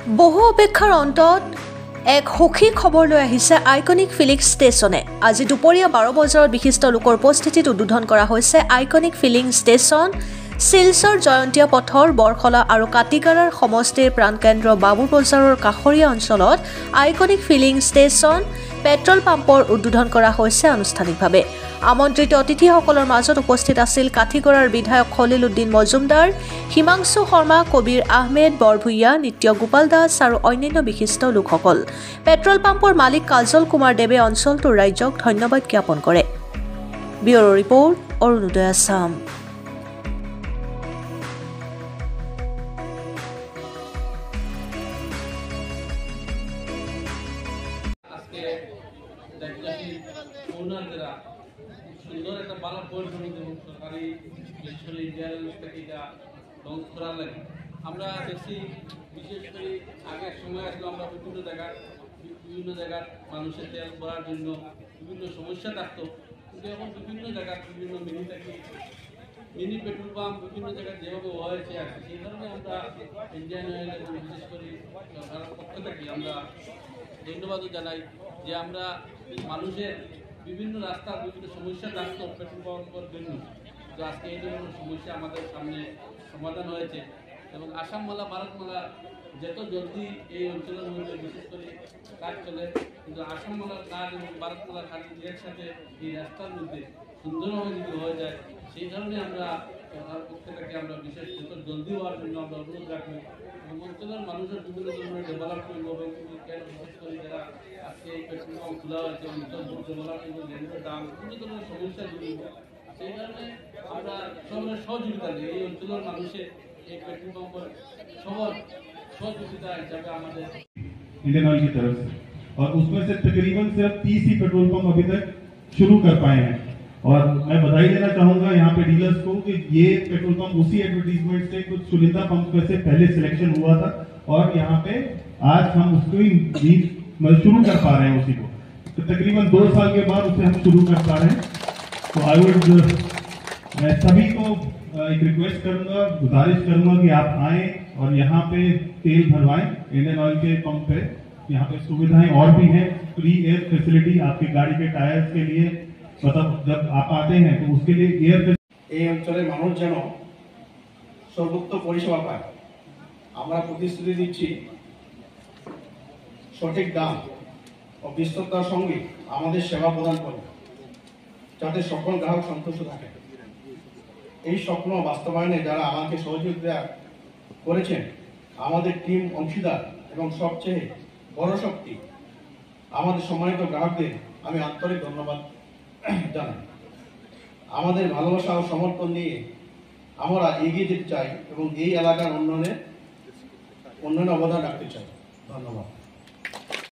বহু অপেক্ষাৰ অন্তত এক সুখী খবৰ লৈ আহিছে আইকনিক ফিলিংছ ষ্টেচনে। আজি দুপৰীয়া 12 বজাত বিশিষ্ট লোকৰ উপস্থিতিত উদ্বোধন কৰা হৈছে iconic filling station. Silchar Jaintia পথৰ বৰখলা আৰু কাটিগাৰাৰ সমষ্টিৰ প্ৰাণকেন্দ্ৰ বাবু বজাৰৰ কাষৰীয়া অঞ্চলত আইকনিক ফিলিংছ ষ্টেচন পেট্ৰল পাম্পৰ উদ্বোধন কৰা হৈছে আনুষ্ঠানিকভাৱে। আমন্ত্ৰিত অতিথিসকলৰ মাজত উপস্থিত আছিল কাঠিগড়াৰ বিধায়ক খলিল উদ্দিন মজুমদাৰ, হিমাংশু শৰ্মা, কবিৰ আহমেদ বৰভূঞা, নিত্য গোপাল দাস আৰু অন্যান্য বিশিষ্ট লোকসকল। পেট্ৰল পাম্পৰ মালিক কাজল কুমাৰ দেৱে অঞ্চলটোৰ ৰাইজক ধন্যবাদ জ্ঞাপন কৰে। ব্যুৰ' ৰিপৰ্ট, অৰুণোদয় আছাম। সুন্দর একটা ভালো পরিচালনা এবং সরকারি লঞ্চ করার লাগে আমরা দেখছি, বিশেষ করে আগের সময় আসলে আমরা বিভিন্ন জায়গার মানুষের তেল ভরার জন্য বিভিন্ন সমস্যা থাকতো, কিন্তু এখন বিভিন্ন জায়গার বিভিন্ন মিনি পেট্রোল পাম্প বিভিন্ন জায়গায় যেভাবে হয়েছে আর কি, সেই কারণে আমরা ইন্ডিয়ান অয়েল এবং বিশেষ করে সরকারের পক্ষ থেকে আমরা ধন্যবাদও জানাই যে আমরা মানুষের বিভিন্ন রাস্তার বিভিন্ন সমস্যা থাকতো পেট্রোল পাম্পের জন্য, তো আজকে এই ধরনের সমস্যা আমাদের সামনে সমাধান হয়েছে। এবং আসাম মালা ভারত মালা যত জলদি এই অঞ্চলের মধ্যে বিশেষ করে কাজ চলে, কিন্তু আসাম মালার কাজ এবং ভারত মালার কাজ একসাথে এই রাস্তার মধ্যে সুন্দরভাবে যদি হয়ে যায়, সেই কারণে আমরা সরকারের পক্ষ থেকে আমরা বিশেষ যত জলদি হওয়ার জন্য আমরা অনুরোধ রাখবো। এবং অঞ্চলের মানুষের বিভিন্ন ধরনের ডেভেলপ করব এবং বিশেষ করে যারা আজকে এই পেট্রোল পাম্প খোলা হয়েছে অঞ্চল ডেভেলপ করব, রেলের দাম বিভিন্ন ধরনের সমস্যা জড়িত, সেই কারণে আমরা সবার সহযোগিতা দিই এই অঞ্চলের মানুষের এই पेट्रोल पंप पर सवाल सहयोगिता हिसाब से हमारे इंडियन ऑयल की तरफ से, और उसमें से तकरीबन सिर्फ 30 ही पेट्रोल पंप अभी तक शुरू कर पाए हैं। और मैं बधाई देना चाहूंगा यहाँ पे डीलर्स को कि ये पेट्रोल पंप उसी एडवर्टीजमेंट से कुछ चुनिंदा पंप से पहले सिलेक्शन हुआ था, और यहाँ पे आज हम उसको ही शुरू कर पा रहे हैं उसी को, तो तकरीबन 2 साल के बाद उसे हम शुरू कर पा रहे हैं। तो मैं सभी को एक रिक्वेस्ट करूंगा, गुजारिश करूंगा कि आप आएं और यहाँ पे तेल भरवाएं इंडियन ऑयल के पंप पे। यहाँ पे सुविधाएं और भी हैं, फ्री एयर फैसिलिटी आपकी गाड़ी के टायर्स के लिए, मतलब जब आप आते हैं तो उसके लिए एयर এই অঞ্চলের মানুষ যেন সর্বোত্তম পরিষেবা পায়, আমরা প্রতিশ্রুতি দিচ্ছি সঠিক দাম ও বিশ্বস্ততার সঙ্গে আমাদের সেবা প্রদান করব, যাতে সকল গ্রাহক সন্তুষ্ট থাকে। এই স্বপ্ন বাস্তবায়নে যারা আমাকে সহযোগিতা করেছেন, আমাদের টিম অংশীদার এবং সবচেয়ে বড় শক্তি আমাদের সম্মানিত গ্রাহকদের আমি আন্তরিক ধন্যবাদ জানাই। আমাদের ভালোবাসা ও সমর্থন নিয়ে আমরা এগিয়ে যেতে চাই এবং এই এলাকার উন্নয়নে অবদান রাখতে চাই। ধন্যবাদ।